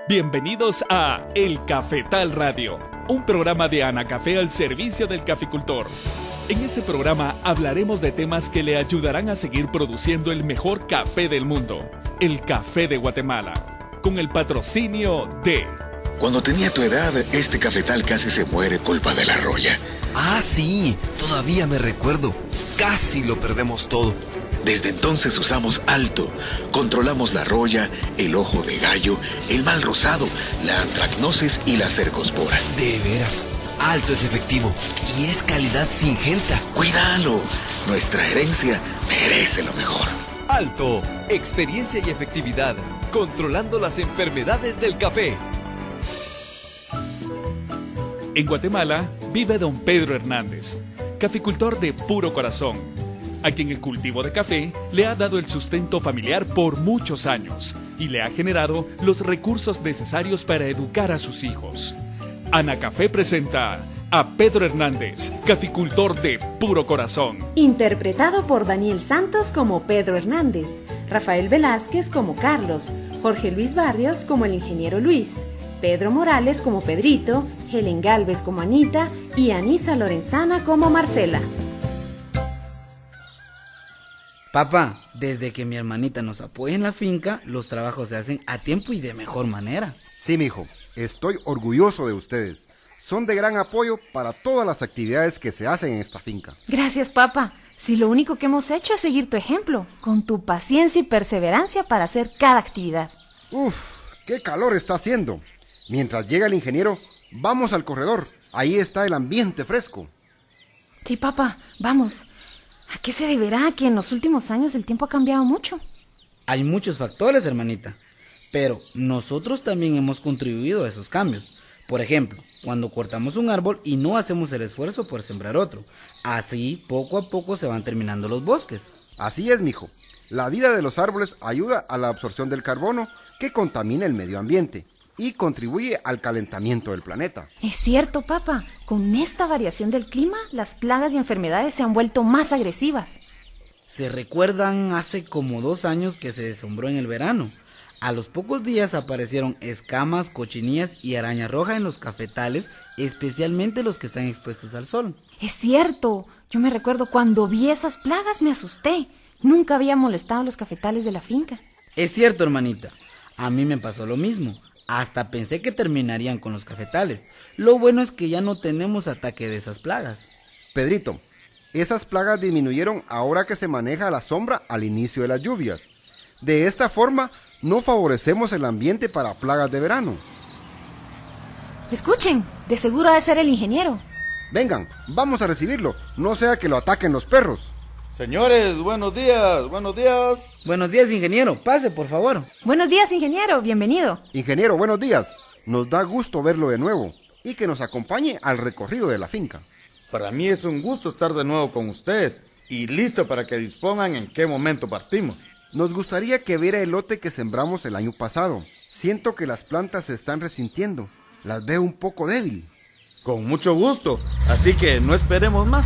Bienvenidos a El Cafetal Radio, un programa de Anacafé al servicio del caficultor. En este programa hablaremos de temas que le ayudarán a seguir produciendo el mejor café del mundo, el café de Guatemala, con el patrocinio de... Cuando tenía tu edad, este cafetal casi se muere culpa de la roya. Ah, sí, todavía me recuerdo. Casi lo perdemos todo. Desde entonces usamos Alto. Controlamos la roya, el ojo de gallo, el mal rosado, la antracnosis y la cercospora. De veras, Alto es efectivo y es calidad Syngenta. ¡Cuídalo! Nuestra herencia merece lo mejor. Alto, experiencia y efectividad, controlando las enfermedades del café. En Guatemala vive don Pedro Hernández, caficultor de puro corazón, a quien el cultivo de café le ha dado el sustento familiar por muchos años y le ha generado los recursos necesarios para educar a sus hijos. Anacafé presenta a Pedro Hernández, caficultor de puro corazón. Interpretado por Daniel Santos como Pedro Hernández, Rafael Velázquez como Carlos, Jorge Luis Barrios como el ingeniero Luis, Pedro Morales como Pedrito, Helen Galvez como Anita y Anisa Lorenzana como Marcela. Papá, desde que mi hermanita nos apoya en la finca, los trabajos se hacen a tiempo y de mejor manera. Sí, mijo, estoy orgulloso de ustedes. Son de gran apoyo para todas las actividades que se hacen en esta finca. Gracias, papá. Si lo único que hemos hecho es seguir tu ejemplo, con tu paciencia y perseverancia para hacer cada actividad. ¡Uf! ¡Qué calor está haciendo! Mientras llega el ingeniero, vamos al corredor. Ahí está el ambiente fresco. Sí, papá, vamos. ¿A qué se deberá que en los últimos años el tiempo ha cambiado mucho? Hay muchos factores, hermanita, pero nosotros también hemos contribuido a esos cambios. Por ejemplo, cuando cortamos un árbol y no hacemos el esfuerzo por sembrar otro. Así, poco a poco se van terminando los bosques. Así es, mijo. La vida de los árboles ayuda a la absorción del carbono que contamina el medio ambiente y contribuye al calentamiento del planeta. Es cierto, papá. Con esta variación del clima, las plagas y enfermedades se han vuelto más agresivas. ¿Se recuerdan hace como 2 años que se desembró en el verano? A los pocos días aparecieron escamas, cochinillas y araña roja en los cafetales, especialmente los que están expuestos al sol. Es cierto. Yo me recuerdo cuando vi esas plagas me asusté. Nunca había molestado a los cafetales de la finca. Es cierto, hermanita. A mí me pasó lo mismo. Hasta pensé que terminarían con los cafetales. Lo bueno es que ya no tenemos ataque de esas plagas. Pedrito, esas plagas disminuyeron ahora que se maneja la sombra al inicio de las lluvias. De esta forma, no favorecemos el ambiente para plagas de verano. Escuchen, de seguro ha de ser el ingeniero. Vengan, vamos a recibirlo, no sea que lo ataquen los perros. Señores, buenos días, buenos días. Buenos días, ingeniero. Pase, por favor. Buenos días, ingeniero. Bienvenido. Ingeniero, buenos días. Nos da gusto verlo de nuevo y que nos acompañe al recorrido de la finca. Para mí es un gusto estar de nuevo con ustedes y listo para que dispongan en qué momento partimos. Nos gustaría que viera el lote que sembramos el año pasado. Siento que las plantas se están resintiendo. Las veo un poco débil. Con mucho gusto, así que no esperemos más.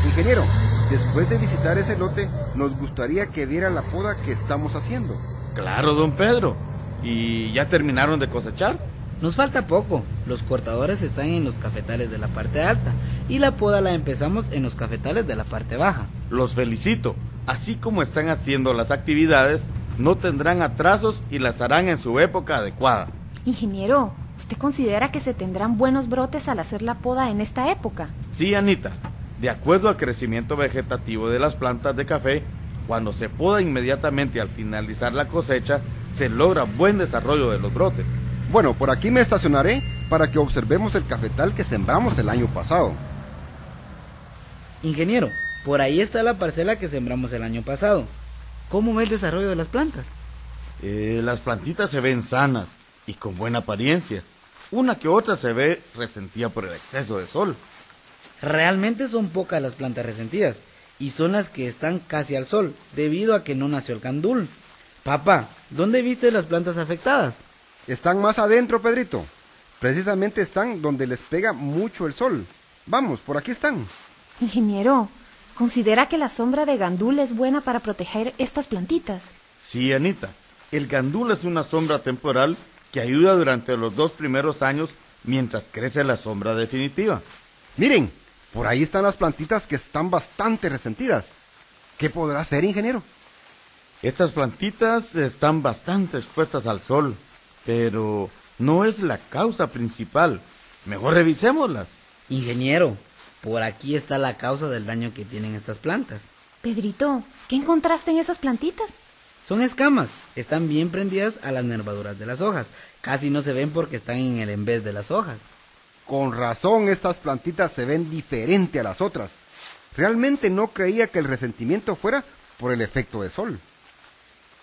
Ingeniero, después de visitar ese lote, nos gustaría que viera la poda que estamos haciendo. Claro, don Pedro. ¿Y ya terminaron de cosechar? Nos falta poco. Los cortadores están en los cafetales de la parte alta y la poda la empezamos en los cafetales de la parte baja. Los felicito. Así como están haciendo las actividades, no tendrán atrasos y las harán en su época adecuada. Ingeniero, ¿usted considera que se tendrán buenos brotes al hacer la poda en esta época? Sí, Anita. De acuerdo al crecimiento vegetativo de las plantas de café, cuando se poda inmediatamente al finalizar la cosecha, se logra buen desarrollo de los brotes. Bueno, por aquí me estacionaré para que observemos el cafetal que sembramos el año pasado. Ingeniero, por ahí está la parcela que sembramos el año pasado. ¿Cómo ve el desarrollo de las plantas? Las plantitas se ven sanas y con buena apariencia. Una que otra se ve resentida por el exceso de sol. Realmente son pocas las plantas resentidas y son las que están casi al sol debido a que no nació el candul. Papá, ¿dónde viste las plantas afectadas? Están más adentro, Pedrito. Precisamente están donde les pega mucho el sol. Vamos, por aquí están. Ingeniero, ¿considera que la sombra de gandul es buena para proteger estas plantitas? Sí, Anita. El gandul es una sombra temporal que ayuda durante los 2 primeros años mientras crece la sombra definitiva. Miren, por ahí están las plantitas que están bastante resentidas. ¿Qué podrá ser, ingeniero? Estas plantitas están bastante expuestas al sol, pero no es la causa principal. Mejor revisémoslas. Ingeniero, por aquí está la causa del daño que tienen estas plantas. Pedrito, ¿qué encontraste en esas plantitas? Son escamas, están bien prendidas a las nervaduras de las hojas. Casi no se ven porque están en el embés de las hojas. Con razón, estas plantitas se ven diferente a las otras. Realmente no creía que el resentimiento fuera por el efecto de sol.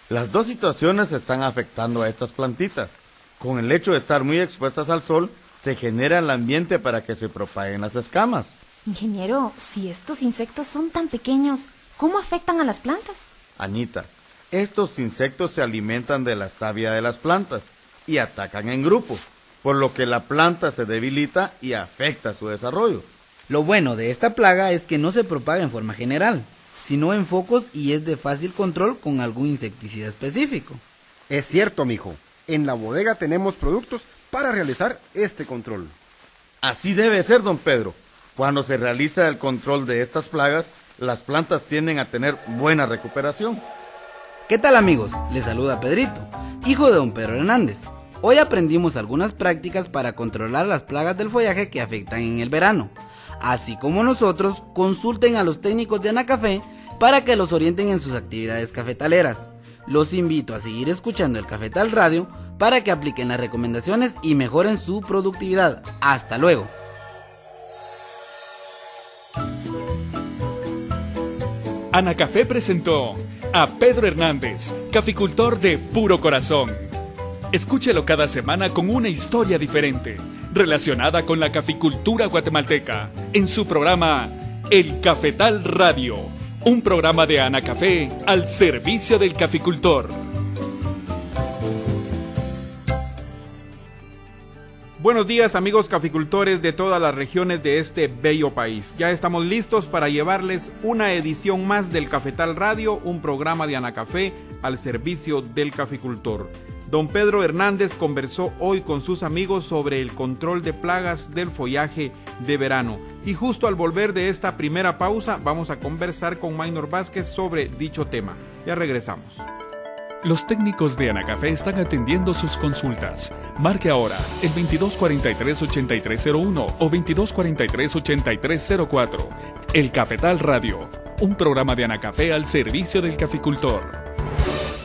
Las dos situaciones están afectando a estas plantitas. Con el hecho de estar muy expuestas al sol, se genera el ambiente para que se propaguen las escamas. Ingeniero, si estos insectos son tan pequeños, ¿cómo afectan a las plantas? Anita, estos insectos se alimentan de la savia de las plantas y atacan en grupo, por lo que la planta se debilita y afecta su desarrollo. Lo bueno de esta plaga es que no se propaga en forma general, sino en focos y es de fácil control con algún insecticida específico. Es cierto, mijo. En la bodega tenemos productos para realizar este control. Así debe ser, don Pedro. Cuando se realiza el control de estas plagas, las plantas tienden a tener buena recuperación. ¿Qué tal, amigos? Les saluda Pedrito, hijo de don Pedro Hernández. Hoy aprendimos algunas prácticas para controlar las plagas del follaje que afectan en el verano. Así como nosotros, consulten a los técnicos de Anacafé para que los orienten en sus actividades cafetaleras. Los invito a seguir escuchando el Cafetal Radio para que apliquen las recomendaciones y mejoren su productividad. ¡Hasta luego! Anacafé presentó a Pedro Hernández, caficultor de puro corazón. Escúchelo cada semana con una historia diferente, relacionada con la caficultura guatemalteca, en su programa El Cafetal Radio, un programa de Anacafé al servicio del caficultor. Buenos días, amigos caficultores de todas las regiones de este bello país. Ya estamos listos para llevarles una edición más del Cafetal Radio, un programa de Anacafé al servicio del caficultor. Don Pedro Hernández conversó hoy con sus amigos sobre el control de plagas del follaje de verano. Y justo al volver de esta primera pausa, vamos a conversar con Maynor Vázquez sobre dicho tema. Ya regresamos. Los técnicos de Anacafé están atendiendo sus consultas. Marque ahora el 2243-8301 o 2243-8304. El Cafetal Radio, un programa de Anacafé al servicio del caficultor.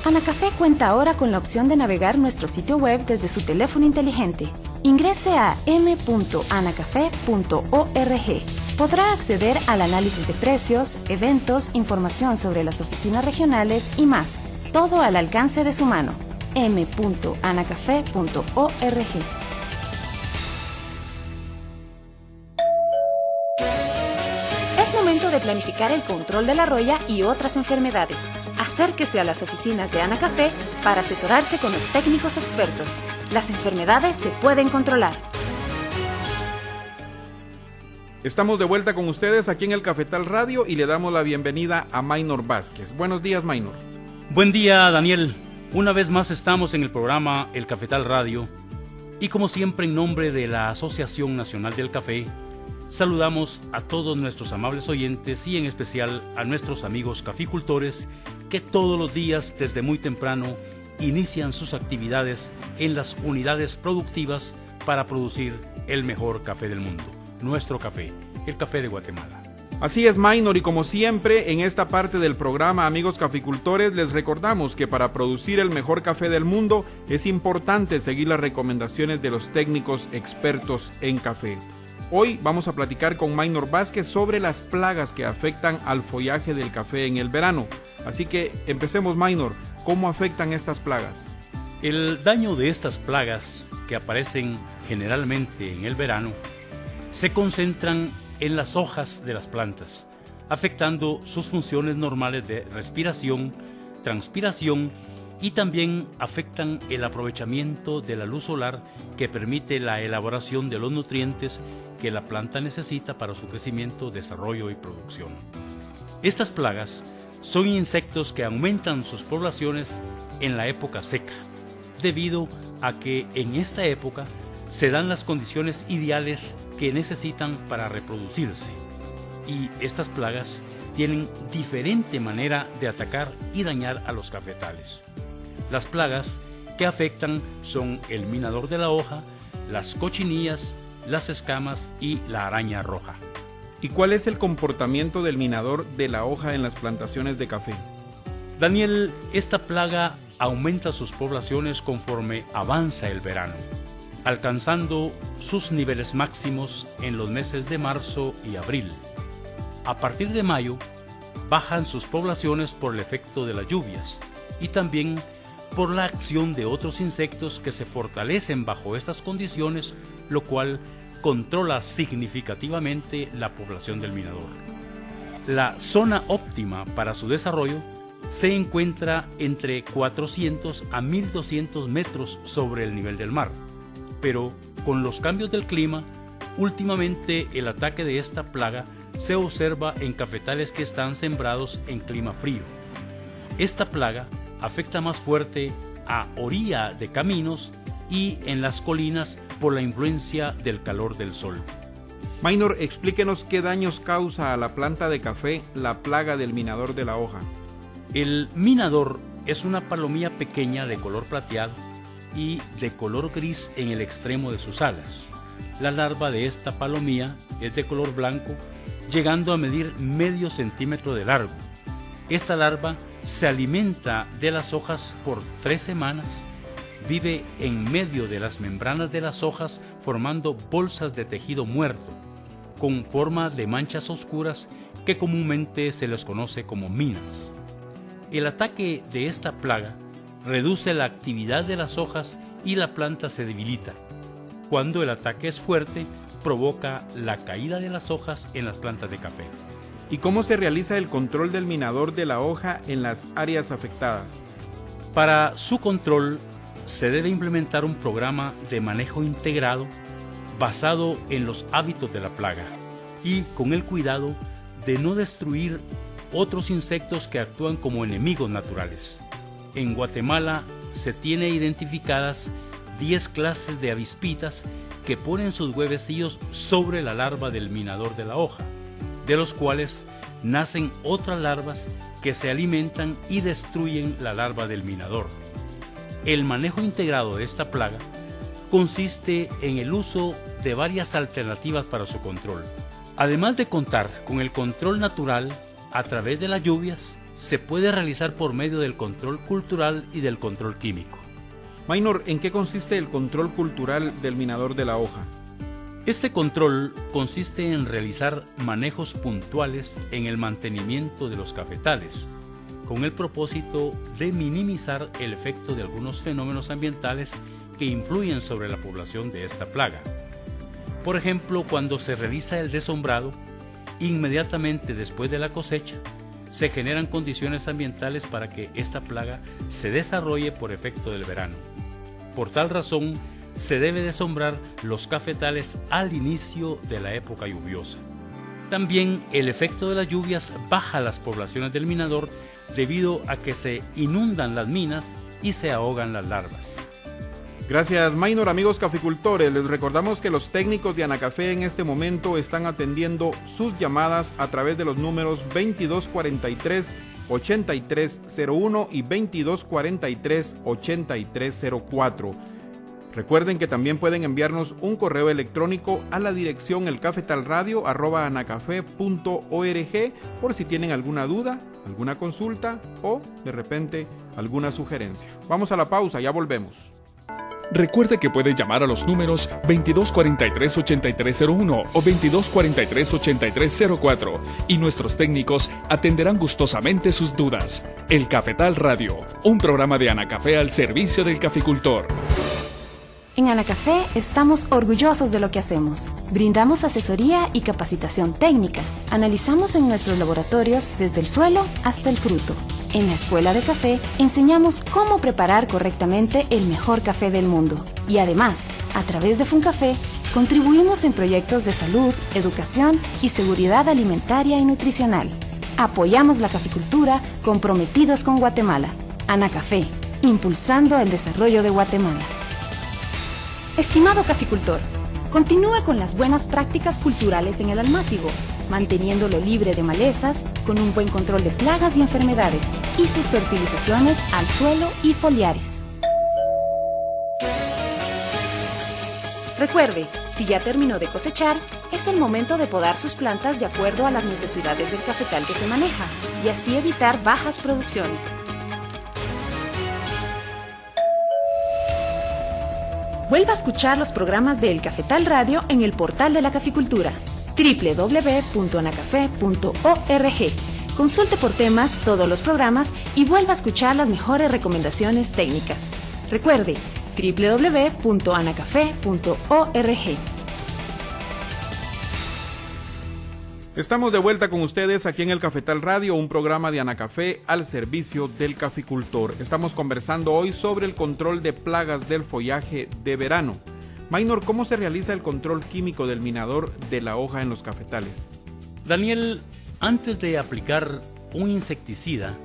Anacafé cuenta ahora con la opción de navegar nuestro sitio web desde su teléfono inteligente. Ingrese a m.anacafé.org. Podrá acceder al análisis de precios, eventos, información sobre las oficinas regionales y más. Todo al alcance de su mano. m.anacafé.org. Es momento de planificar el control de la roya y otras enfermedades. Acérquese a las oficinas de Anacafé para asesorarse con los técnicos expertos. Las enfermedades se pueden controlar. Estamos de vuelta con ustedes aquí en el Cafetal Radio y le damos la bienvenida a Maynor Vázquez. Buenos días, Maynor. Buen día, Daniel. Una vez más estamos en el programa El Cafetal Radio y como siempre en nombre de la Asociación Nacional del Café, saludamos a todos nuestros amables oyentes y en especial a nuestros amigos caficultores que todos los días desde muy temprano inician sus actividades en las unidades productivas para producir el mejor café del mundo, nuestro café, el café de Guatemala. Así es, Maynor, y como siempre, en esta parte del programa, amigos caficultores, les recordamos que para producir el mejor café del mundo es importante seguir las recomendaciones de los técnicos expertos en café. Hoy vamos a platicar con Maynor Vázquez sobre las plagas que afectan al follaje del café en el verano. Así que empecemos, Maynor. ¿Cómo afectan estas plagas? El daño de estas plagas, que aparecen generalmente en el verano, se concentran en las hojas de las plantas, afectando sus funciones normales de respiración, transpiración y también afectan el aprovechamiento de la luz solar que permite la elaboración de los nutrientes que la planta necesita para su crecimiento, desarrollo y producción. Estas plagas son insectos que aumentan sus poblaciones en la época seca, debido a que en esta época se dan las condiciones ideales que necesitan para reproducirse, y estas plagas tienen diferente manera de atacar y dañar a los cafetales. Las plagas que afectan son el minador de la hoja, las cochinillas, las escamas y la araña roja. ¿Y cuál es el comportamiento del minador de la hoja en las plantaciones de café? Daniel, esta plaga aumenta sus poblaciones conforme avanza el verano, alcanzando sus niveles máximos en los meses de marzo y abril. A partir de mayo, bajan sus poblaciones por el efecto de las lluvias y también por la acción de otros insectos que se fortalecen bajo estas condiciones, lo cual controla significativamente la población del minador. La zona óptima para su desarrollo se encuentra entre 400 a 1200 metros sobre el nivel del mar, pero con los cambios del clima, últimamente el ataque de esta plaga se observa en cafetales que están sembrados en clima frío. Esta plaga afecta más fuerte a orilla de caminos y en las colinas por la influencia del calor del sol. Maynor, explíquenos qué daños causa a la planta de café la plaga del minador de la hoja. El minador es una palomilla pequeña de color plateado y de color gris en el extremo de sus alas. La larva de esta palomilla es de color blanco, llegando a medir medio centímetro de largo. Esta larva se alimenta de las hojas por 3 semanas, vive en medio de las membranas de las hojas formando bolsas de tejido muerto, con forma de manchas oscuras que comúnmente se les conoce como minas. El ataque de esta plaga reduce la actividad de las hojas y la planta se debilita. Cuando el ataque es fuerte, provoca la caída de las hojas en las plantas de café. ¿Y cómo se realiza el control del minador de la hoja en las áreas afectadas? Para su control, se debe implementar un programa de manejo integrado basado en los hábitos de la plaga y con el cuidado de no destruir otros insectos que actúan como enemigos naturales. En Guatemala se tiene identificadas 10 clases de avispitas que ponen sus huevecillos sobre la larva del minador de la hoja, de los cuales nacen otras larvas que se alimentan y destruyen la larva del minador. El manejo integrado de esta plaga consiste en el uso de varias alternativas para su control. Además de contar con el control natural a través de las lluvias, se puede realizar por medio del control cultural y del control químico. Maynor, ¿en qué consiste el control cultural del minador de la hoja? Este control consiste en realizar manejos puntuales en el mantenimiento de los cafetales, con el propósito de minimizar el efecto de algunos fenómenos ambientales que influyen sobre la población de esta plaga. Por ejemplo, cuando se realiza el desombrado, inmediatamente después de la cosecha, se generan condiciones ambientales para que esta plaga se desarrolle por efecto del verano. Por tal razón, se debe desombrar los cafetales al inicio de la época lluviosa. También el efecto de las lluvias baja las poblaciones del minador debido a que se inundan las minas y se ahogan las larvas. Gracias, Maynor. Amigos caficultores, les recordamos que los técnicos de Anacafé en este momento están atendiendo sus llamadas a través de los números 2243-8301 y 2243-8304. Recuerden que también pueden enviarnos un correo electrónico a la dirección elcafetalradio@anacafé.org por si tienen alguna duda, alguna consulta o de repente alguna sugerencia. Vamos a la pausa, ya volvemos. Recuerde que puede llamar a los números 2243-8301 o 2243-8304 y nuestros técnicos atenderán gustosamente sus dudas. El Cafetal Radio, un programa de Anacafé al servicio del caficultor. En Anacafé estamos orgullosos de lo que hacemos. Brindamos asesoría y capacitación técnica. Analizamos en nuestros laboratorios desde el suelo hasta el fruto. En la Escuela de Café enseñamos cómo preparar correctamente el mejor café del mundo. Y además, a través de FUNCAFÉ, contribuimos en proyectos de salud, educación y seguridad alimentaria y nutricional. Apoyamos la caficultura comprometidos con Guatemala. Anacafé, impulsando el desarrollo de Guatemala. Estimado caficultor, continúa con las buenas prácticas culturales en el almácigo, manteniéndolo libre de malezas, con un buen control de plagas y enfermedades, y sus fertilizaciones al suelo y foliares. Recuerde, si ya terminó de cosechar, es el momento de podar sus plantas de acuerdo a las necesidades del cafetal que se maneja, y así evitar bajas producciones. Vuelva a escuchar los programas de El Cafetal Radio en el portal de la caficultura, www.anacafe.org. Consulte por temas todos los programas y vuelva a escuchar las mejores recomendaciones técnicas. Recuerde, www.anacafe.org. Estamos de vuelta con ustedes aquí en El Cafetal Radio, un programa de Anacafé al servicio del caficultor. Estamos conversando hoy sobre el control de plagas del follaje de verano. Maynor, ¿cómo se realiza el control químico del minador de la hoja en los cafetales? Daniel, antes de aplicar un insecticida,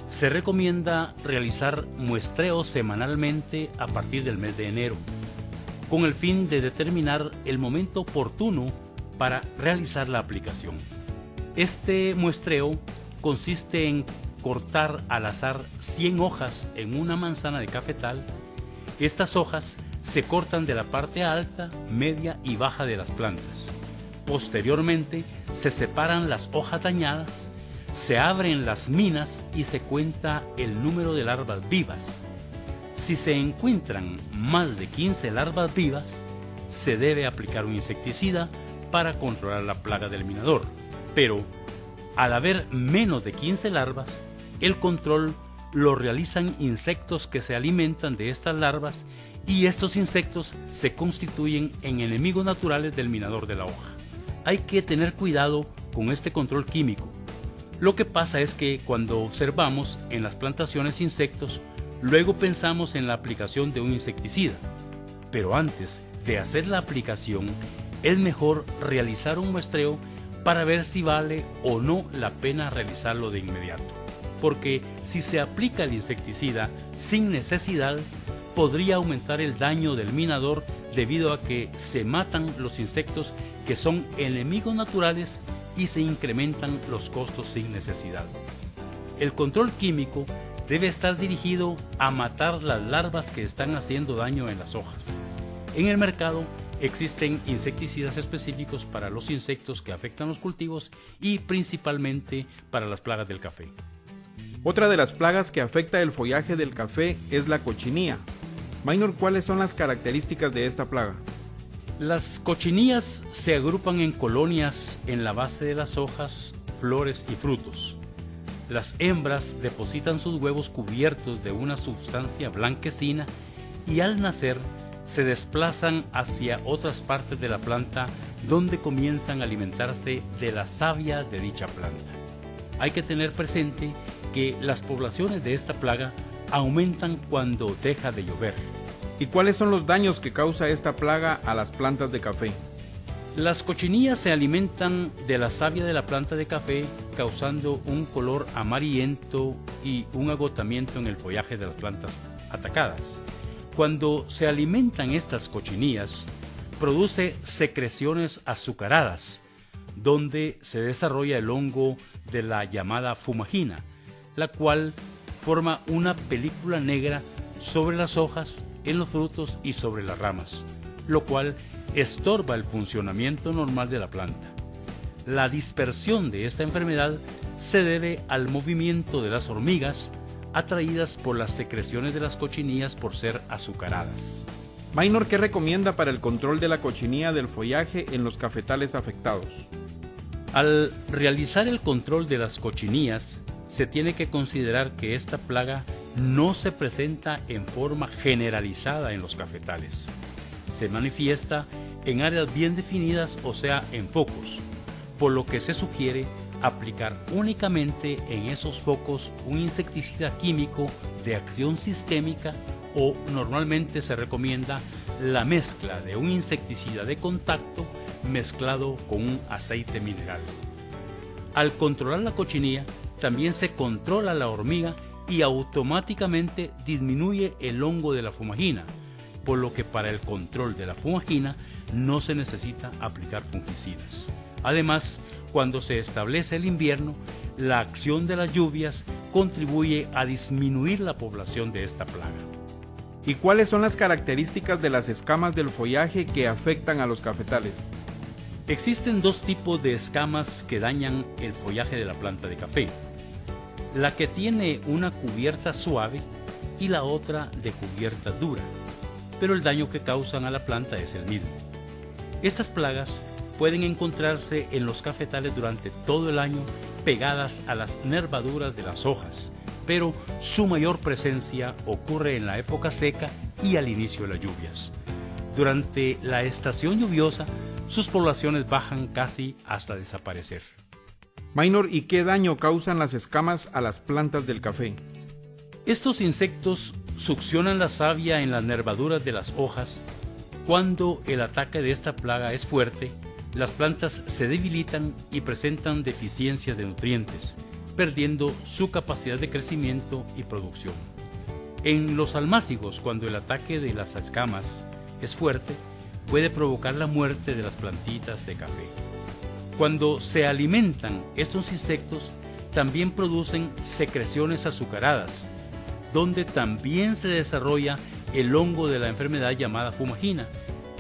se recomienda realizar muestreos semanalmente a partir del mes de enero, con el fin de determinar el momento oportuno para realizar la aplicación. Este muestreo consiste en cortar al azar 100 hojas en una manzana de cafetal. Estas hojas se cortan de la parte alta, media y baja de las plantas. Posteriormente se separan las hojas dañadas, se abren las minas y se cuenta el número de larvas vivas. Si se encuentran más de 15 larvas vivas, se debe aplicar un insecticida para controlar la plaga del minador. Pero al haber menos de 15 larvas, el control lo realizan insectos que se alimentan de estas larvas, y estos insectos se constituyen en enemigos naturales del minador de la hoja. Hay que tener cuidado con este control químico. Lo que pasa es que cuando observamos en las plantaciones insectos, luego pensamos en la aplicación de un insecticida. Pero antes de hacer la aplicación, es mejor realizar un muestreo para ver si vale o no la pena realizarlo de inmediato. Porque si se aplica el insecticida sin necesidad, podría aumentar el daño del minador debido a que se matan los insectos que son enemigos naturales y se incrementan los costos sin necesidad. El control químico debe estar dirigido a matar las larvas que están haciendo daño en las hojas. En el mercado existen insecticidas específicos para los insectos que afectan los cultivos y principalmente para las plagas del café. Otra de las plagas que afecta el follaje del café es la cochinilla. Maynor, ¿cuáles son las características de esta plaga? Las cochinillas se agrupan en colonias en la base de las hojas, flores y frutos. Las hembras depositan sus huevos cubiertos de una sustancia blanquecina y al nacer se desplazan hacia otras partes de la planta donde comienzan a alimentarse de la savia de dicha planta. Hay que tener presente que las poblaciones de esta plaga aumentan cuando deja de llover. ¿Y cuáles son los daños que causa esta plaga a las plantas de café? Las cochinillas se alimentan de la savia de la planta de café, causando un color amarillento y un agotamiento en el follaje de las plantas atacadas. Cuando se alimentan estas cochinillas, produce secreciones azucaradas, donde se desarrolla el hongo de la llamada fumagina, la cual forma una película negra sobre las hojas, en los frutos y sobre las ramas, lo cual estorba el funcionamiento normal de la planta. La dispersión de esta enfermedad se debe al movimiento de las hormigas atraídas por las secreciones de las cochinillas por ser azucaradas. Maynor, ¿qué recomienda para el control de la cochinilla del follaje en los cafetales afectados? Al realizar el control de las cochinillas, se tiene que considerar que esta plaga no se presenta en forma generalizada en los cafetales. Se manifiesta en áreas bien definidas, o sea, en focos, por lo que se sugiere aplicar únicamente en esos focos un insecticida químico de acción sistémica, o normalmente se recomienda la mezcla de un insecticida de contacto mezclado con un aceite mineral. Al controlar la cochinilla, también se controla la hormiga y automáticamente disminuye el hongo de la fumagina, por lo que para el control de la fumagina no se necesita aplicar fungicidas. Además, cuando se establece el invierno, la acción de las lluvias contribuye a disminuir la población de esta plaga. ¿Y cuáles son las características de las escamas del follaje que afectan a los cafetales? Existen dos tipos de escamas que dañan el follaje de la planta de café. La que tiene una cubierta suave y la otra de cubierta dura, pero el daño que causan a la planta es el mismo. Estas plagas pueden encontrarse en los cafetales durante todo el año pegadas a las nervaduras de las hojas, pero su mayor presencia ocurre en la época seca y al inicio de las lluvias. Durante la estación lluviosa, sus poblaciones bajan casi hasta desaparecer. Minor, ¿y qué daño causan las escamas a las plantas del café? Estos insectos succionan la savia en las nervaduras de las hojas. Cuando el ataque de esta plaga es fuerte, las plantas se debilitan y presentan deficiencias de nutrientes, perdiendo su capacidad de crecimiento y producción. En los almácigos, cuando el ataque de las escamas es fuerte, puede provocar la muerte de las plantitas de café. Cuando se alimentan, estos insectos también producen secreciones azucaradas, donde también se desarrolla el hongo de la enfermedad llamada fumagina,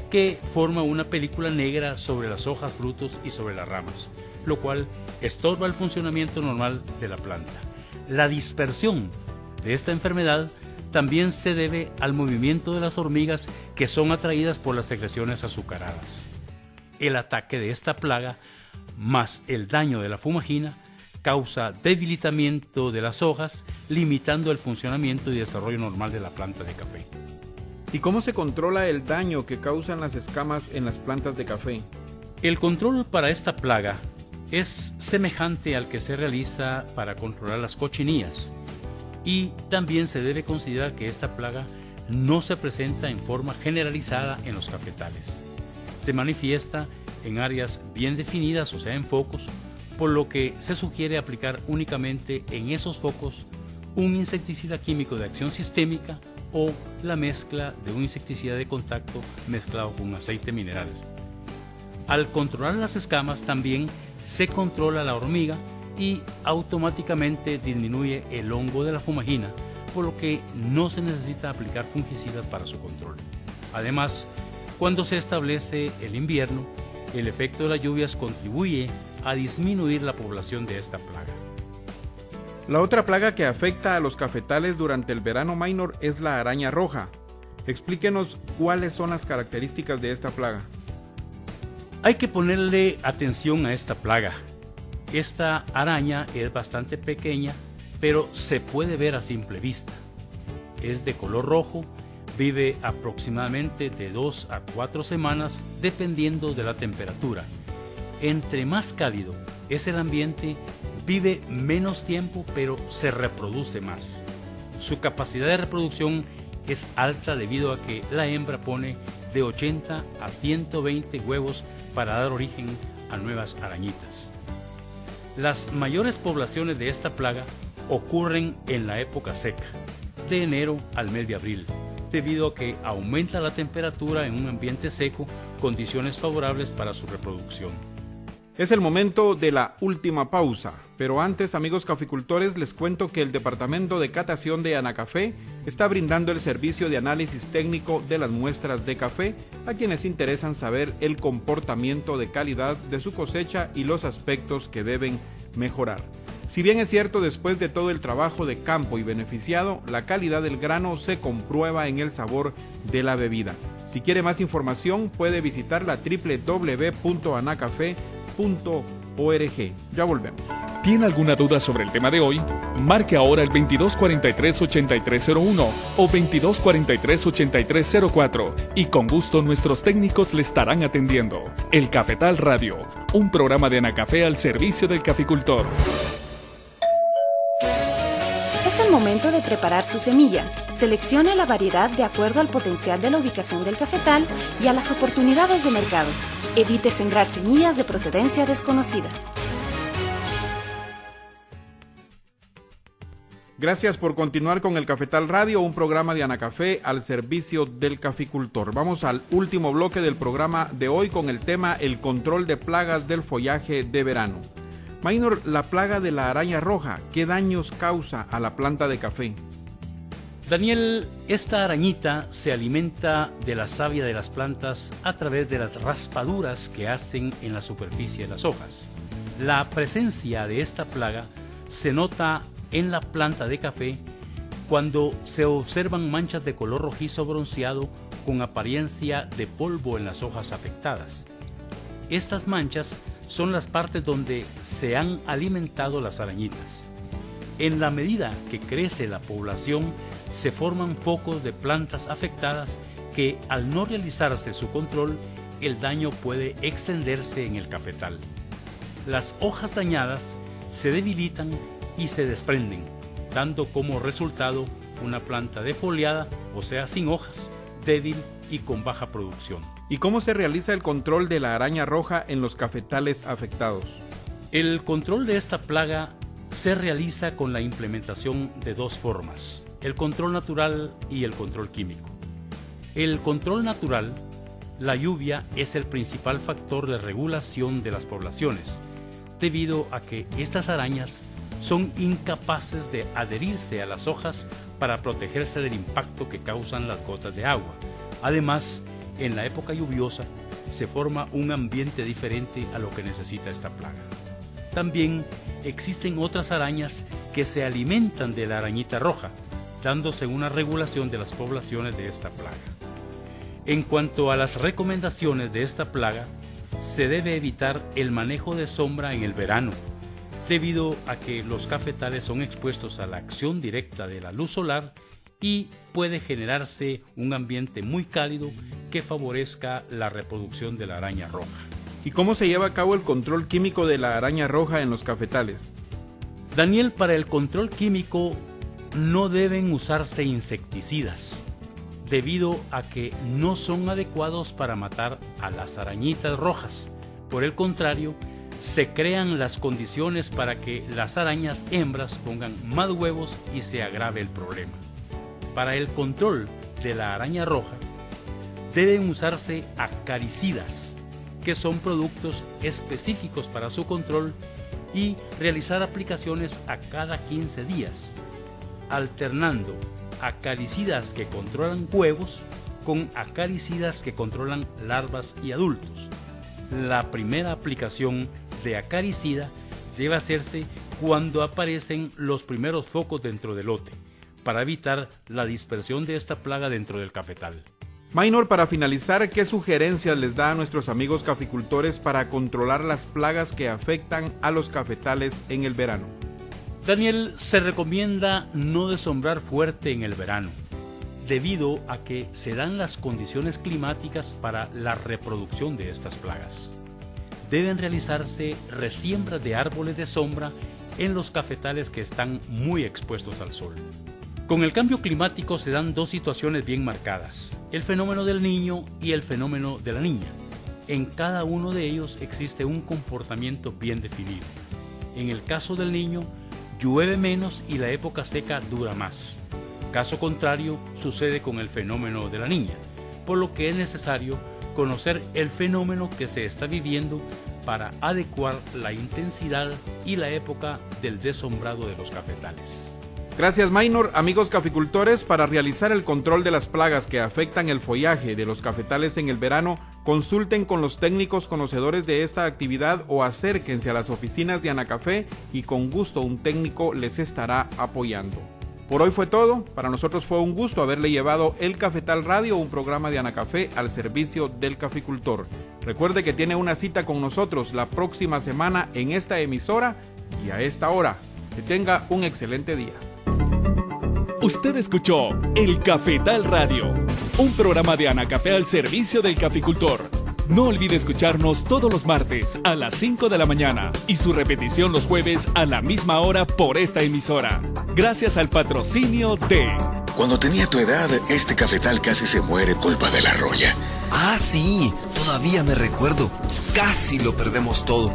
que forma una película negra sobre las hojas, frutos y sobre las ramas, lo cual estorba el funcionamiento normal de la planta. La dispersión de esta enfermedad también se debe al movimiento de las hormigas que son atraídas por las secreciones azucaradas. El ataque de esta plaga, más el daño de la fumagina, causa debilitamiento de las hojas, limitando el funcionamiento y desarrollo normal de la planta de café. ¿Y cómo se controla el daño que causan las escamas en las plantas de café? El control para esta plaga es semejante al que se realiza para controlar las cochinillas, y también se debe considerar que esta plaga no se presenta en forma generalizada en los cafetales. Se manifiesta en áreas bien definidas, o sea, en focos, por lo que se sugiere aplicar únicamente en esos focos un insecticida químico de acción sistémica o la mezcla de un insecticida de contacto mezclado con un aceite mineral. Al controlar las escamas también se controla la hormiga y automáticamente disminuye el hongo de la fumagina, por lo que no se necesita aplicar fungicidas para su control. Además, cuando se establece el invierno, el efecto de las lluvias contribuye a disminuir la población de esta plaga. La otra plaga que afecta a los cafetales durante el verano, Minor, es la araña roja. Explíquenos cuáles son las características de esta plaga. Hay que ponerle atención a esta plaga. Esta araña es bastante pequeña, pero se puede ver a simple vista. Es de color rojo, vive aproximadamente de 2 a 4 semanas dependiendo de la temperatura. Entre más cálido es el ambiente, vive menos tiempo, pero se reproduce más. Su capacidad de reproducción es alta debido a que la hembra pone de 80 a 120 huevos para dar origen a nuevas arañitas. Las mayores poblaciones de esta plaga ocurren en la época seca, de enero al mes de abril, debido a que aumenta la temperatura en un ambiente seco, condiciones favorables para su reproducción. Es el momento de la última pausa, pero antes, amigos caficultores, les cuento que el Departamento de Catación de Anacafé está brindando el servicio de análisis técnico de las muestras de café a quienes interesan saber el comportamiento de calidad de su cosecha y los aspectos que deben mejorar. Si bien es cierto, después de todo el trabajo de campo y beneficiado, la calidad del grano se comprueba en el sabor de la bebida. Si quiere más información, puede visitar la www.anacafe.org. Ya volvemos. ¿Tiene alguna duda sobre el tema de hoy? Marque ahora el 2243-8301 o 2243-8304 y con gusto nuestros técnicos le estarán atendiendo. El Cafetal Radio, un programa de Anacafé al servicio del caficultor. Es el momento de preparar su semilla. Seleccione la variedad de acuerdo al potencial de la ubicación del cafetal y a las oportunidades de mercado. Evite sembrar semillas de procedencia desconocida. Gracias por continuar con el Cafetal Radio, un programa de Anacafé al servicio del caficultor. Vamos al último bloque del programa de hoy con el tema el control de plagas del follaje de verano. Maynor, la plaga de la araña roja, ¿qué daños causa a la planta de café? Daniel, esta arañita se alimenta de la savia de las plantas a través de las raspaduras que hacen en la superficie de las hojas. La presencia de esta plaga se nota en la planta de café cuando se observan manchas de color rojizo bronceado con apariencia de polvo en las hojas afectadas. Estas manchas son las partes donde se han alimentado las arañitas. En la medida que crece la población, se forman focos de plantas afectadas que, al no realizarse su control, el daño puede extenderse en el cafetal. Las hojas dañadas se debilitan y se desprenden, dando como resultado una planta defoliada, o sea, sin hojas, débil y con baja producción. ¿Y cómo se realiza el control de la araña roja en los cafetales afectados? El control de esta plaga se realiza con la implementación de dos formas: el control natural y el control químico. El control natural, la lluvia es el principal factor de regulación de las poblaciones, debido a que estas arañas son incapaces de adherirse a las hojas para protegerse del impacto que causan las gotas de agua. Además, en la época lluviosa se forma un ambiente diferente a lo que necesita esta plaga. También existen otras arañas que se alimentan de la arañita roja, dándose una regulación de las poblaciones de esta plaga. En cuanto a las recomendaciones de esta plaga, se debe evitar el manejo de sombra en el verano, debido a que los cafetales son expuestos a la acción directa de la luz solar y puede generarse un ambiente muy cálido que favorezca la reproducción de la araña roja. ¿Y cómo se lleva a cabo el control químico de la araña roja en los cafetales? Daniel, para el control químico no deben usarse insecticidas, debido a que no son adecuados para matar a las arañitas rojas. Por el contrario, se crean las condiciones para que las arañas hembras pongan más huevos y se agrave el problema. Para el control de la araña roja, deben usarse acaricidas, que son productos específicos para su control, y realizar aplicaciones a cada 15 días, alternando acaricidas que controlan huevos con acaricidas que controlan larvas y adultos. La primera aplicación de acaricida debe hacerse cuando aparecen los primeros focos dentro del lote, para evitar la dispersión de esta plaga dentro del cafetal. Maynor, para finalizar, ¿qué sugerencias les da a nuestros amigos caficultores para controlar las plagas que afectan a los cafetales en el verano? Daniel, se recomienda no desombrar fuerte en el verano, debido a que se dan las condiciones climáticas para la reproducción de estas plagas. Deben realizarse resiembras de árboles de sombra en los cafetales que están muy expuestos al sol. Con el cambio climático se dan dos situaciones bien marcadas: el fenómeno del niño y el fenómeno de la niña. En cada uno de ellos existe un comportamiento bien definido. En el caso del niño, llueve menos y la época seca dura más. Caso contrario sucede con el fenómeno de la niña, por lo que es necesario conocer el fenómeno que se está viviendo para adecuar la intensidad y la época del desombrado de los cafetales. Gracias, Maynor. Amigos caficultores, para realizar el control de las plagas que afectan el follaje de los cafetales en el verano, consulten con los técnicos conocedores de esta actividad o acérquense a las oficinas de Anacafé y con gusto un técnico les estará apoyando. Por hoy fue todo. Para nosotros fue un gusto haberle llevado el Cafetal Radio, un programa de Anacafé al servicio del caficultor. Recuerde que tiene una cita con nosotros la próxima semana en esta emisora y a esta hora. Que tenga un excelente día. Usted escuchó el Cafetal Radio, un programa de Anacafé al servicio del caficultor. No olvide escucharnos todos los martes a las 5 de la mañana y su repetición los jueves a la misma hora por esta emisora. Gracias al patrocinio de... Cuando tenía tu edad, este cafetal casi se muere culpa de la roya. Ah, sí, todavía me recuerdo. Casi lo perdemos todo.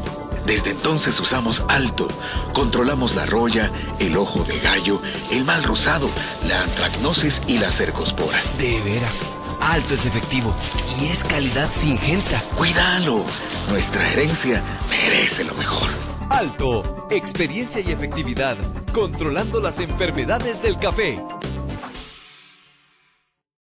Desde entonces usamos Alto. Controlamos la roya, el ojo de gallo, el mal rosado, la antracnosis y la cercospora. De veras, Alto es efectivo y es calidad Syngenta. ¡Cuídalo! Nuestra herencia merece lo mejor. Alto, experiencia y efectividad, controlando las enfermedades del café.